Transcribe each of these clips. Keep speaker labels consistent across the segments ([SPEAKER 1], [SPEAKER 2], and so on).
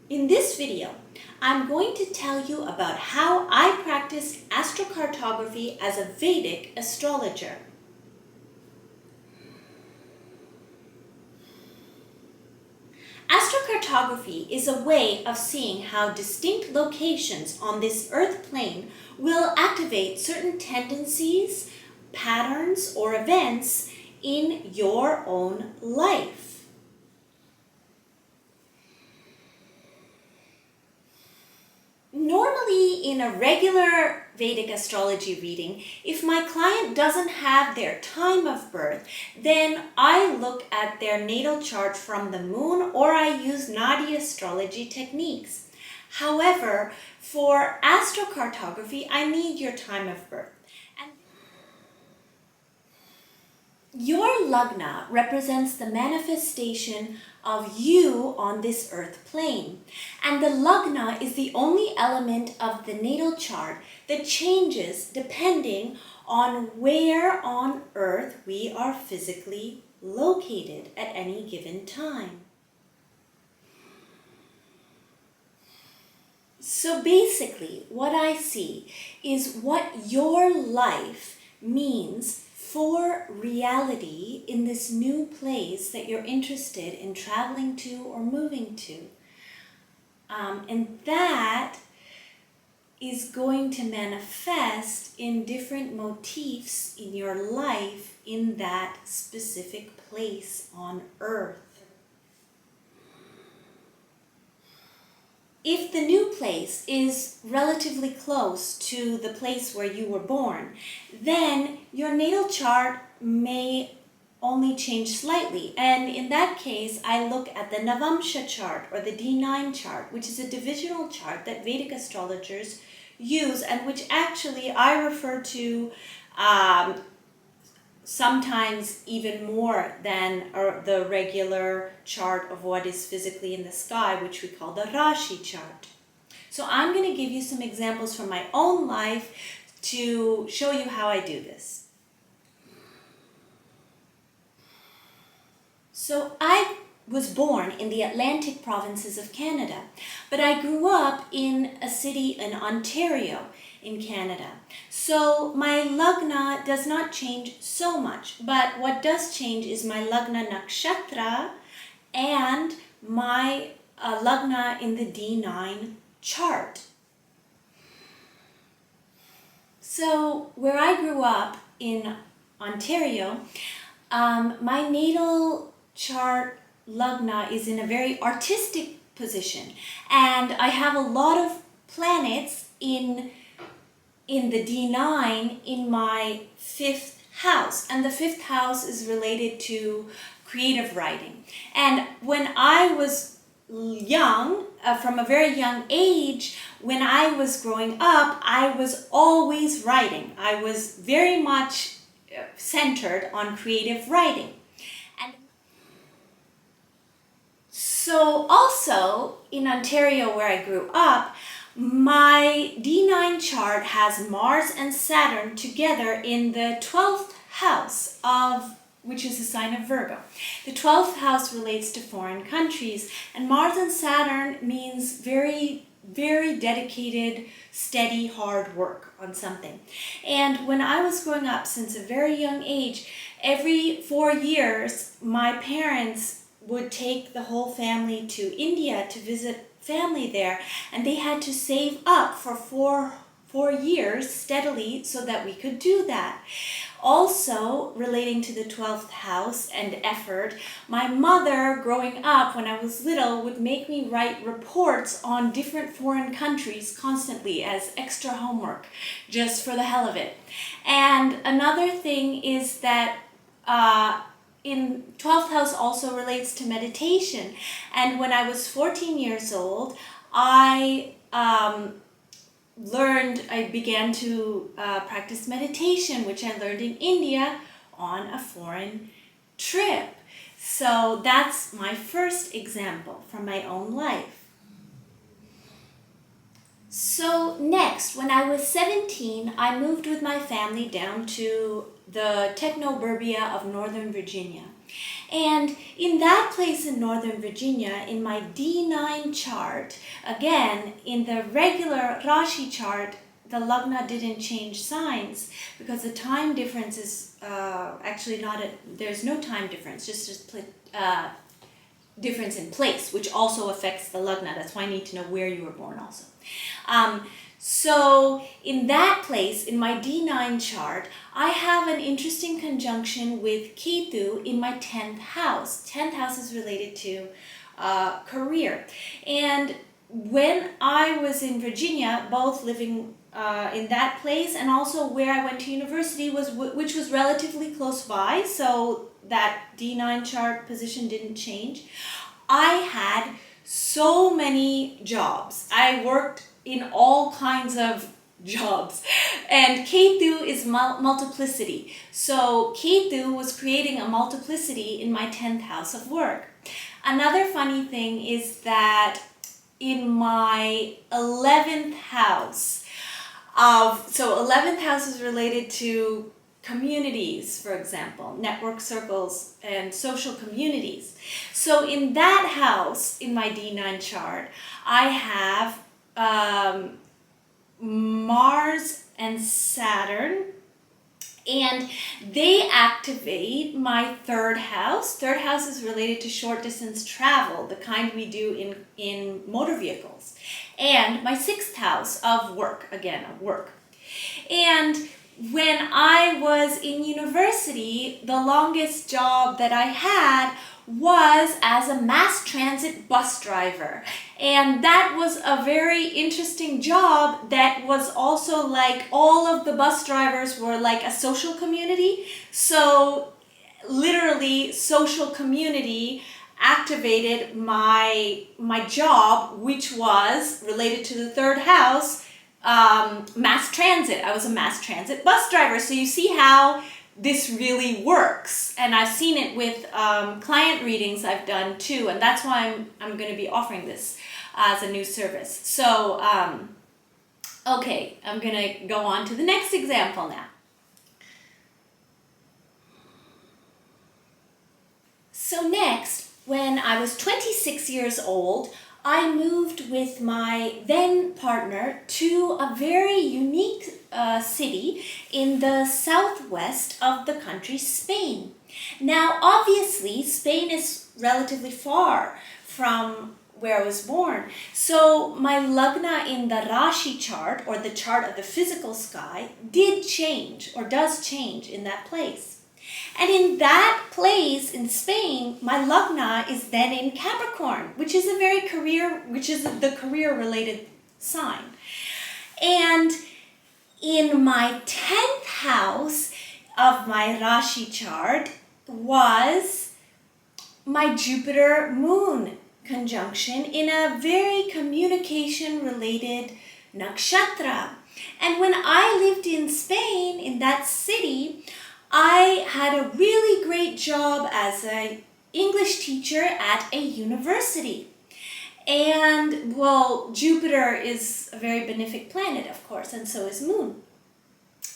[SPEAKER 1] In this video, I'm going to tell you about how I practice astrocartography as a Vedic astrologer. Astrocartography is a way of seeing how distinct locations on this Earth plane will activate certain tendencies, patterns, or events in your own life. Normally, in a regular Vedic astrology reading, if my client doesn't have their time of birth, then I look at their natal chart from the moon or I use Nadi astrology techniques. However, for astrocartography, I need your time of birth. Your lagna represents the manifestation of you on this earth plane. And the lagna is the only element of the natal chart that changes depending on where on earth we are physically located at any given time. So basically, what I see is what your life means for reality in this new place that you're interested in traveling to or moving to. And that is going to manifest in different motifs in your life in that specific place on earth. If the new place is relatively close to the place where you were born, then your natal chart may only change slightly. And in that case, I look at the Navamsha chart or the D9 chart, which is a divisional chart that Vedic astrologers use and which actually I refer to sometimes even more than the regular chart of what is physically in the sky, which we call the Rashi chart. So I'm going to give you some examples from my own life to show you how I do this. So I was born in the Atlantic provinces of Canada, but I grew up in a city in Ontario in Canada. So my lagna does not change so much, but what does change is my lagna nakshatra and my lagna in the D9 chart. So where I grew up in Ontario, my natal chart lagna is in a very artistic position, and I have a lot of planets in the D9 in my 5th house, and the 5th house is related to creative writing. And when I was young, from a very young age, when I was growing up, I was always writing. I was very much centered on creative writing. And so also in Ontario where I grew up, my D9 chart has Mars and Saturn together in the 12th house which is the sign of Virgo. The 12th house relates to foreign countries, and Mars and Saturn means very, very dedicated, steady, hard work on something. And when I was growing up, since a very young age, every 4 years, my parents would take the whole family to India to visit family there, and they had to save up for four years steadily so that we could do that. Also, relating to the 12th house and effort, my mother, growing up when I was little, would make me write reports on different foreign countries constantly as extra homework, just for the hell of it. And another thing is that in 12th house also relates to meditation. And when I was 14 years old, I began to practice meditation, which I learned in India on a foreign trip. So that's my first example from my own life. So next, when I was 17, I moved with my family down to the Technoburbia of Northern Virginia. And in that place in Northern Virginia, in my D9 chart, again, in the regular Rashi chart, the Lagna didn't change signs because the time difference is actually not there's no time difference, just a difference in place, which also affects the Lagna. That's why I need to know where you were born also. So in that place, in my D9 chart, I have an interesting conjunction with Ketu in my 10th house. 10th house is related to career. And when I was in Virginia, both living in that place and also where I went to university, which was relatively close by, so that D9 chart position didn't change, I had so many jobs. I worked in all kinds of jobs. And Ketu is multiplicity. So Ketu was creating a multiplicity in my 10th house of work. Another funny thing is that in my 11th house so 11th house is related to communities, for example, network circles and social communities. So in that house, in my D9 chart, I have Mars and Saturn, and they activate my third house. Third house is related to short distance travel, the kind we do in motor vehicles. And my sixth house of work, again, of work. And when I was in university, the longest job that I had was as a mass transit bus driver. And that was a very interesting job that was also like all of the bus drivers were like a social community. So literally social community activated my job, which was related to the third house, mass transit. I was a mass transit bus driver. So you see how this really works, and I've seen it with client readings I've done too, and that's why I'm going to be offering this as a new service. So okay, I'm going to go on to the next example now. So next, when I was 26 years old, I moved with my then partner to a very unique city in the southwest of the country, Spain. Now, obviously, Spain is relatively far from where I was born. So my Lagna in the Rashi chart, or the chart of the physical sky, did change, or does change in that place. And in that place in Spain, my Lagna is then in Capricorn, which is the career-related sign. And in my 10th house of my Rashi chart was my Jupiter-Moon conjunction in a very communication-related nakshatra. And when I lived in Spain, in that city, I had a really great job as an English teacher at a university. And, well, Jupiter is a very benefic planet, of course, and so is Moon.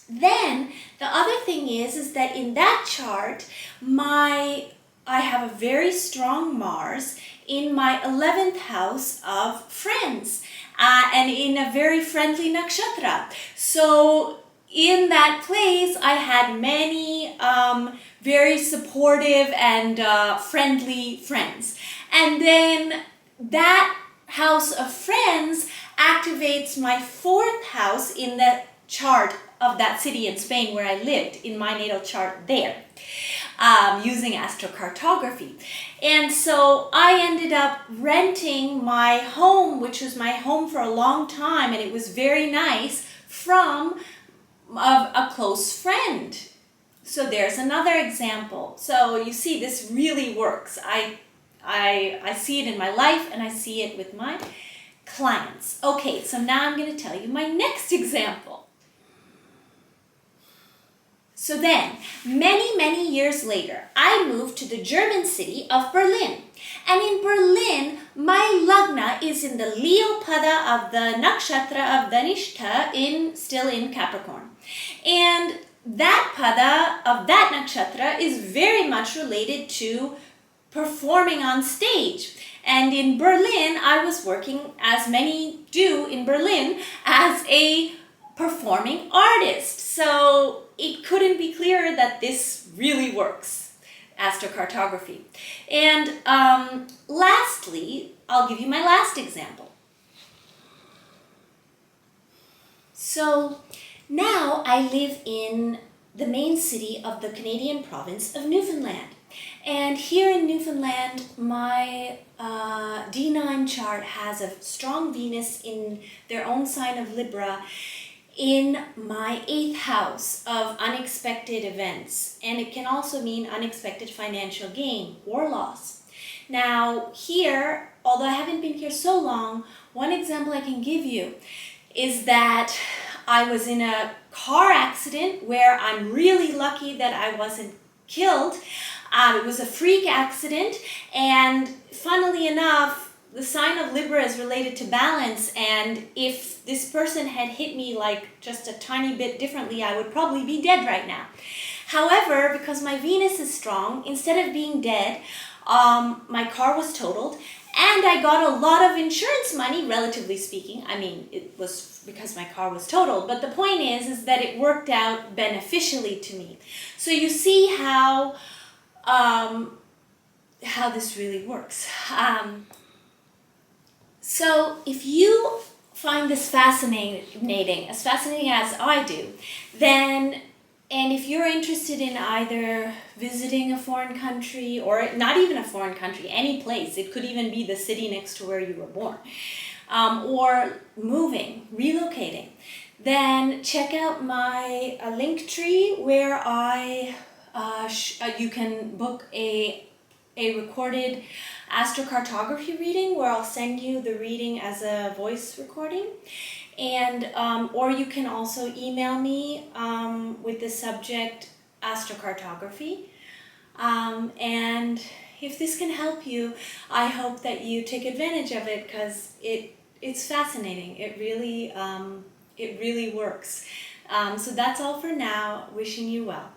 [SPEAKER 1] Then, the other thing is that in that chart, I have a very strong Mars in my 11th house of friends, and in a very friendly nakshatra. So, in that place, I had many very supportive and friendly friends. And then that house of friends activates my fourth house in the chart of that city in Spain where I lived, in my natal chart there, using astrocartography. And so I ended up renting my home, which was my home for a long time, and it was very nice, from a close friend. So there's another example. So you see, this really works. I see it in my life, and I see it with my clients. Okay, so now I'm going to tell you my next example. So then, many years later, I moved to the German city of Berlin. And in Berlin, my Lagna is in the Leo Pada of the Nakshatra of Dhanishta still in Capricorn. And that Pada of that Nakshatra is very much related to performing on stage. And in Berlin, I was working, as many do in Berlin, as a performing artist. So it couldn't be clearer that this really works, astrocartography. And lastly, I'll give you my last example. So now I live in the main city of the Canadian province of Newfoundland. And here in Newfoundland, my D9 chart has a strong Venus in their own sign of Libra in my 8th house of unexpected events. And it can also mean unexpected financial gain or loss. Now here, although I haven't been here so long, one example I can give you is that I was in a car accident where I'm really lucky that I wasn't killed. It was a freak accident, and funnily enough, the sign of Libra is related to balance, and if this person had hit me like just a tiny bit differently, I would probably be dead right now. However, because my Venus is strong, instead of being dead, my car was totaled, and I got a lot of insurance money, relatively speaking. I mean, it was because my car was totaled, but the point is that it worked out beneficially to me. So you see how this really works. So if you find this fascinating, as fascinating as I do, then, and if you're interested in either visiting a foreign country, or not even a foreign country, any place, it could even be the city next to where you were born, or moving, relocating, then check out my link tree where you can book a recorded astrocartography reading, where I'll send you the reading as a voice recording. And or you can also email me with the subject astrocartography. And if this can help you, I hope that you take advantage of it, because it's fascinating. It really works. So that's all for now. Wishing you well.